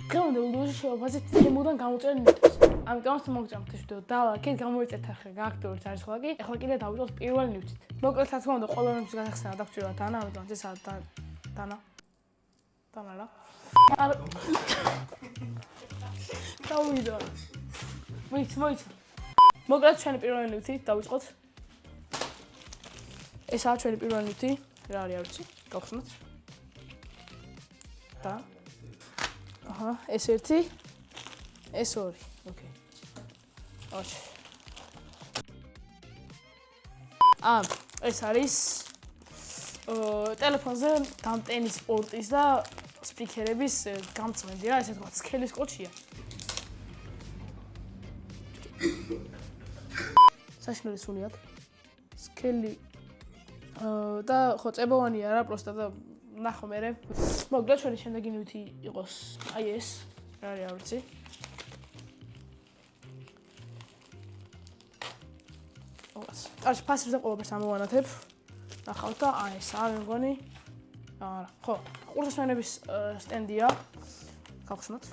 დღევანდელ ვიდეოში შევაფასეთ თემოდან გამოწერილ ნივთებს. ამიტომაც მოგწამთ ეს ვიდეო დალაიქეთ, გამოიწეთ ახლა გააქტიურეთ ჯარისხლაკი. ახლა კიდე დავიწყოთ პირველი ნივთით. მოკლედ რა თქმა უნდა, ყველა ნივთის გადახსნა დაგჭირდა დანა, ამიტომაც ეს არის დანა რა. არა. დავიდო. მოიცა. მოკლედ ჩვენი პირველი ნივთი დავიწყოთ. ესაა ჩვენი პირველი ნივთი. რა არის არ ვიცი, გავხსნათ. და აჰა, ეს ერთი, ეს ორი. ოკეი. ოჩ. ეს არის ტელეფონზე დამტენის სპორტის და სპიქერების გამწმენდი რა, ესე თქვა, სქელის კოჩია. საშინელი სუნი აქვს. სქელი და ხო წებოვანია რა, პროსტა და ნახო მერე. მოკლედ ჩვენი შემდეგი ნივთი იყოს აი ეს. რა არის არ ვიცი. კარგი, ფასებს და ყველაფერს ამოვანათებ. ნახავთ და აი ეს არის მგონი. არა, ხო, ყურსასმენების სტენდია. გავხსნათ.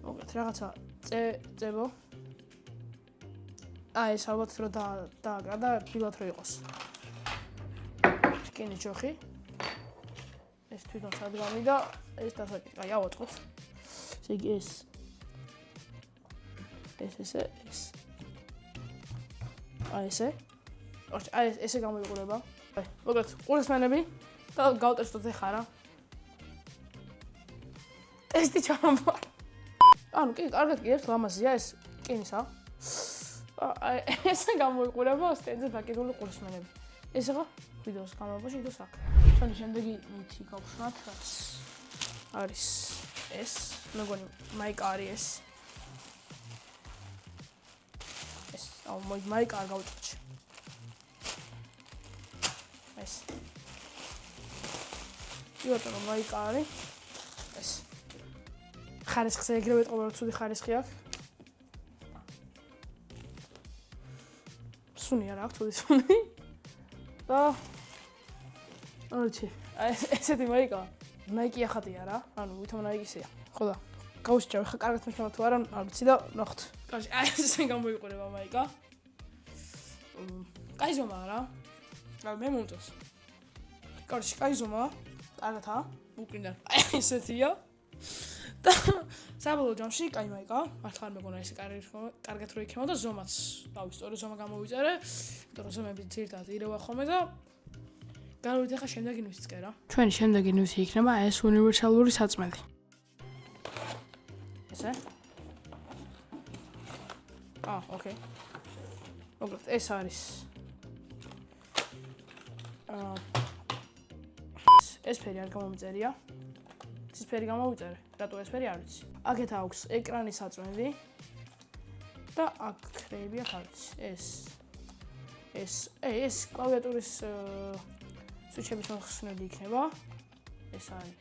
მოკლედ რაღაცა წებო. აი ეს ალბათ რომ დააკრა და ფილად რო იყოს. ჩკინი ჯოხი. ეს თვითონ სადგამი და ეს დასაკი. აი ავაწყოთ. ესე იგი ეს. აი ესე. აი ესე გამოიყურება. აი, მოკლედ ყურსასმენები და გავტესტოთ ეხლა რა. ტესტი ჩამოვა. ანუ კი, კარგად გიებს ლამაზია ეს კინისა. აი ესე გამოიყურება სტენდზე დაკიდული ყურსასმენები. ეს ახლა ვიდეოს განმავლობაში იდოს აქ. ჩვენი შემდეგი ნივთი გავხსნათ, რაც არის ეს, მეგონი მაიკა არის ეს. ეს, მაიკა არ გავუჭრჩ. ეს. იოთო მაიკა არის ეს. ხარისხზე ეგრევე ტყობა რომ ცუდი ხარისხი აქვს. სუნი არ აქვს ცუდი სუნი. და ოჩი, ესეთი მაიკა. ნაიკი ახატია რა. ანუ ვითომ ნაიკისია. ხო და გავუსჭავ ხა კარგად მექნება თუ არა, არ ვიცი და ნახოთ. კარგი, აი ესე გამოიყურება მაიკა. კაი ზომაა რა. რა მე მომწონს. კარგი, კაი ზომაა. კარგადა. უკრინდა. აი ესეთია. და საბოლოო ჯამში კაი მაიკა. მართლა არ მეგონა ესე კარგად რო იქნება და ზომაც. რავი, სწორი ზომა გამოვიწერე. იმიტომ რომ ზომები ძირთად ირევა ხოლმე და გავიდე ხა შემდეგი ნივთისკენ რა. ჩვენი შემდეგი ნივთი იქნება ეს უნივერსალური საწმელი. ესე? ოკეი. მოკლედ ეს არის ეს ფერი არ გამომწერია. ცისფერი გამოვიწერე. რატო ეს ფერი არ ვიცი. აქეთ აქვს ეკრანის საწმენდი და აქ ხრეები აქ არის. ეს კლავიატურის სუჩების მოხსნელი იქნება. ეს არის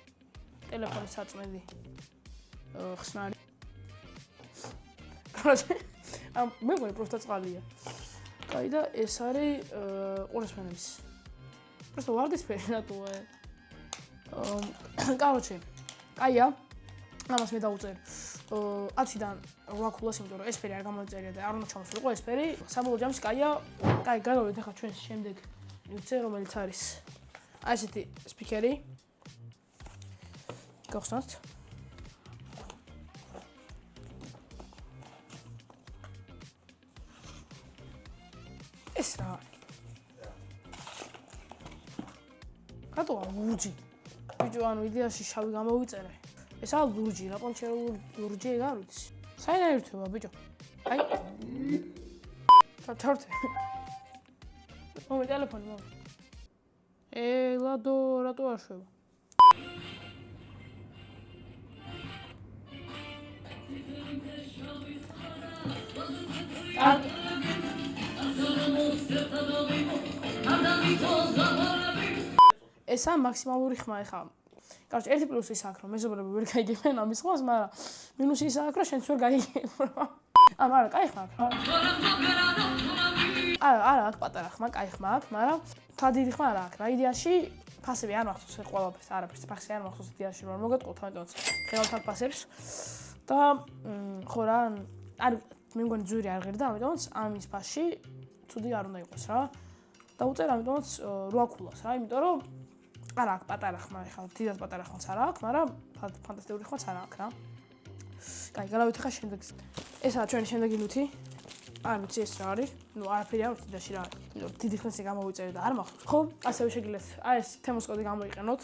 ტელეფონის საწმენდი. ხსნარი. короче, მე მგონი პროსტა წყალია. კაი და ეს არის ყურსასმენების. просто ვარდისფერი რატოა? короче, კაია. ამას მე დავუწერ 10-დან 8 ქულას, იმიტომ რომ ეს ფერი არ გამოიწერია და არ უნდა ჩამოსულიყო ეს ფერი. საბოლოო ჯამში კაია. კაი, გადავიდეთ ახლა ჩვენ შემდეგ ნივთზე, რომელიც არის აი ესეთი სპიქერი. გავხსნათ. ეს რა არის? რატოა ლურჯი? ბიჭო, ანუ იდეაში შავი გამოვიწერე. ესაა ლურჯი, რა პონჩერო ლურჯი არ ვიცი. საიდან ერთვება ბიჭო? აი. ჩავთე. მომი ტელეფონი მომი. ლადო, რატო არ შვება? ესაა მაქსიმალური ხმა ეხა. короче, ერთი პლუსი ის აქვს, რომ მეზობლები ვერ გაიგებენ ამის ხმას, მაგრამ მინუსი ის აქვს, რომ შენც ვერ გაიგებ. არა, კაი ხმა აქვს. არა, აქვს პატარა ხმა, კაი ხმა აქვს, მაგრამ თა დიდი ხმა არა აქვს. რა იდეაში ფასები არ მახსოვს ყველაფერს, არაფერს ფასი არ მახსოვს დიაში რომ მოგეტყოთ, ამიტომაც ხელავთ ფასებს და ხო რა, არ მე მგონი ძვირი არ ღირდა, ამიტომაც ამის ფასში ცუდი არ უნდა იყოს რა. დაუწერ ამიტომაც 8 ქულას რა, იმიტომ რომ არა აქვს პატარა ხმა, ეხლა დიდად პატარა ხმაც არ აქვს, მაგრამ ფანტასტიკური ხმაც არ აქვს რა. კაი, გავით ახლა შემდეგ. ესაა ჩვენი შემდეგი ნივთი. არ ვიცი ეს რა არის. ნუ არაფერი არ ვიცი დაში რა არის. დიდი ხნის გამოვიწერე და არ მახსოვს. ხო, ასევე შეგიძლიათ ეს თემოს კოდი გამოიყენოთ.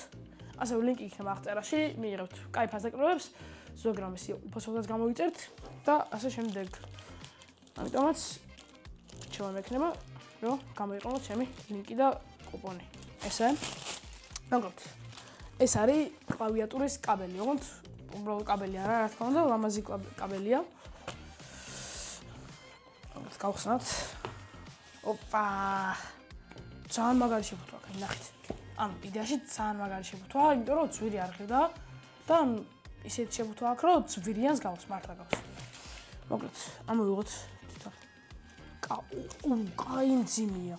ასევე ლინკი იქნება აღწერაში, მიიღებთ კაი ფასდაკლებებს, ზოგადად ისე უფასოდაც გამოვიწერთ და ასე შემდეგ. ამიტომაც ჩვენ მექნება რომ გამოიყენოთ ჩემი ლინკი და კუპონი. ესე მოგოთ. ეს არის კლავიატურის კაბელი, ოღონდ უბრალოდ კაბელი არა, რა თქმა უნდა, ლამაზი კაბელია. გავხსნათ. ოპა. ძალიან მაგარი შეფუთვა, კაი, ნახეთ. ანუ იდეაში ძალიან მაგარი შეფუთვა, იმიტომ რომ ძვირი არ ღირდა და ისეთ შეფუთვა აქვს, რომ ძვირიანს გავს, მართლა გავს. მოკლედ, ამოვიღოთ თვითონ. კაი მძიმეა.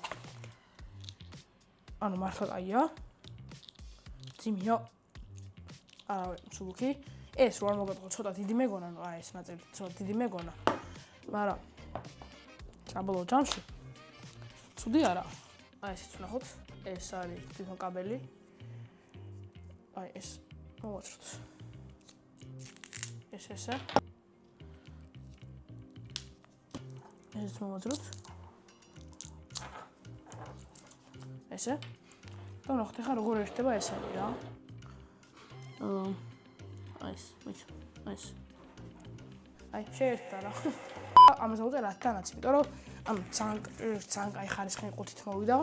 ანუ მართლა კაია. მძიმეა. არავე, მსუბუქი. ეს რო არ მოგეთყო ცოტა დიდი მეგონა, ნუ აი ეს ნაწილი ცოტა დიდი მეგონა. მაგრამ საბოლოო ჯამში ცუდი არა. აი ესეც ვნახოთ. ეს არის თვითონ კაბელი. აი ეს მოვაცროთ. ესე. ესეც მოვაცროთ. ესე. და ნახეთ ახლა როგორ ერთდება ესენი რა. ეს. აი შეერთდა რა. ამას აუწერ რატანაც, იმიტომ რომ ანუ ძალიან კაი ხარისხი ყუთით მოვიდა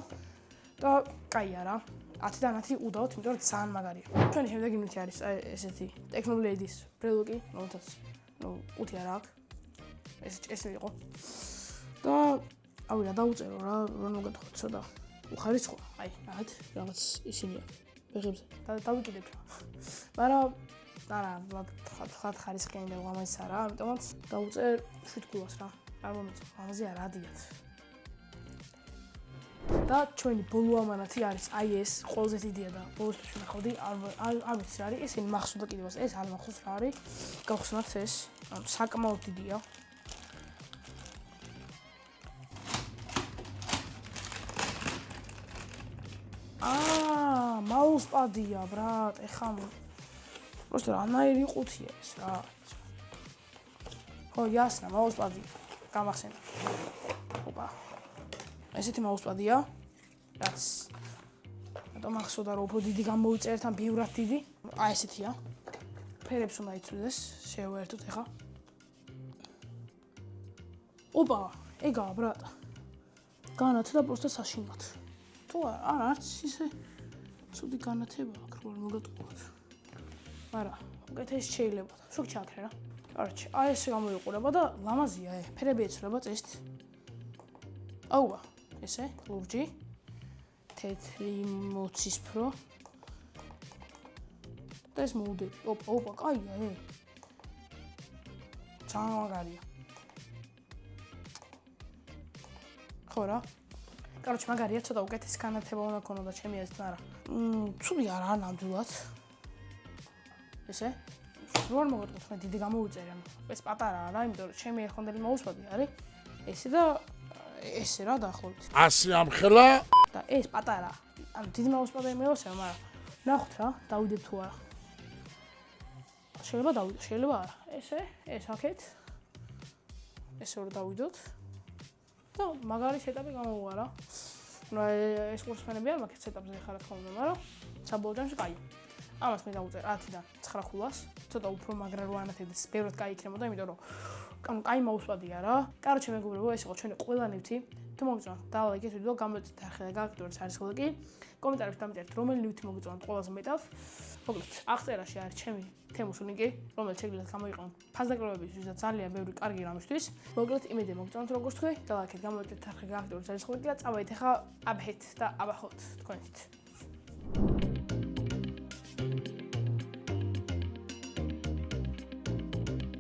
და კაია რა. 10-დან 10 უდავთ, იმიტომ რომ ძალიან მაგარია. ჩვენი შემდეგი ნივთი არის აი ესეთი Technoblade-ის ბრელოკი, რომელთაც ნუ ყუთი არ აქვს. ეს იყო. და ავი რა დაუწერო რა, რომ მოგეთხოვოთ ცოტა უხარისხო. აი, ნახეთ, რაღაც ისინია. ბეღებზე. დავიკიდებ. მაგრამ არა, ხათ ხარისხიანი და ლამაზი არა, ამიტომაც დავუწერ 7 ქულას რა. არ მომეწონა, ლამაზი არა დიათ. და ჩვენი ბოლო ამანათი არის აი ეს ყველაზე დიდია და ბოლოსთვის ვნახავდი, არ ვიცი რა არის, ესენი მახსოვდა კიდევაც, ეს არ მახსოვს რა არის. გავხსნათ ეს, ანუ საკმაოდ დიდია. მაუსპადია, ბრატ, ეხა просто რანაირი ყუთია ეს რა. ხო, ясно, მაუსპადი. გამახსენდა. ოპა. ესეთი მაუსპადია. რაც რატომ ახსოვდა რომ უფრო დიდი გამოვიწერთ ან ბევრად დიდი? აი ესეთია. ფერებს უნდა იცვლიდეს, შევერთოთ ეხა. ოპა, ეგაა, ბრატ. განათება просто საშინლად. თუ არა, არც ისე ცუდი განათება აქვს, რომ მოგეტყუოთ. არა, უკეთეს შეიძლება. შუქ ჩაქრე რა. კარჩი, აი ესე გამოიყურება და ლამაზია, ფერები ეცვლება წესით. აუა, ესე, ლურჯი. თეთრი მოცისფრო. და ეს მოდელი. ოპა, კაია, ძალიან მაგარია. ხო რა. კაროჩ მაგარია, ცოტა უკეთეს განათება უნდა ქონოდა ჩემი აზრით, არა. ცუდი არა ნამდვილად. ესე? რო არ მოგეთყოთ, მე დიდი გამოვიწერე, ანუ ეს პატარაა რა, იმიტომ რომ ჩემი ერთხელ მაუსპადი არის. ესე და ესე რა დაახლოებით. 100 ამხელა და ეს პატარა. ანუ დიდი მაუსპადი მეოსება, მაგრამ ნახოთ რა, დავიდეთ თუ არა. შეიძლება დავიდო, შეიძლება არა. ესე, ეს აქეთ. ესე რომ დავიდოთ. და მაგარი სეტაპი გამოვა რა. ნუ ეს სპორტსმენები არ მაქვს სეტაპზე ხარ თქმა უნდა, მაგრამ საბოლოო ჯამში კაია. ამას მე დავუწერ 10-დან 9 ქულას. ცოტა უფრო მაგრა რო ანათებდეს, ბევრად კაი იქნებოდა, იმიტომ რომ ანუ კაი მაუსპადია რა. კაროჩე მეგობრებო, ეს იყო ჩვენი ყველა ნივთი. თუ მოგწონთ, დალაიქეთ ვიდეო, გამოიწვიეთ არხი და გააქტიურეთ სარისხოლიკი. კომენტარებში დამწერთ, რომელი ნივთი მოგწონთ ყველაზე მეტად. მოკლედ, აღწერაში არის ჩემი თემის ლინკი, რომელიც შეგიძლიათ გამოიყენოთ ფასდაკლებებისთვის და ძალიან ბევრი კარგი რამისთვის. მოკლედ, იმედი მოგწონთ როგორც თქვი, დალაიქეთ, გამოიწვიეთ არხი, გააქტიურეთ სარისხოლიკი და წავედით ახლა აბჰეთ და აბახოთ თქვენით.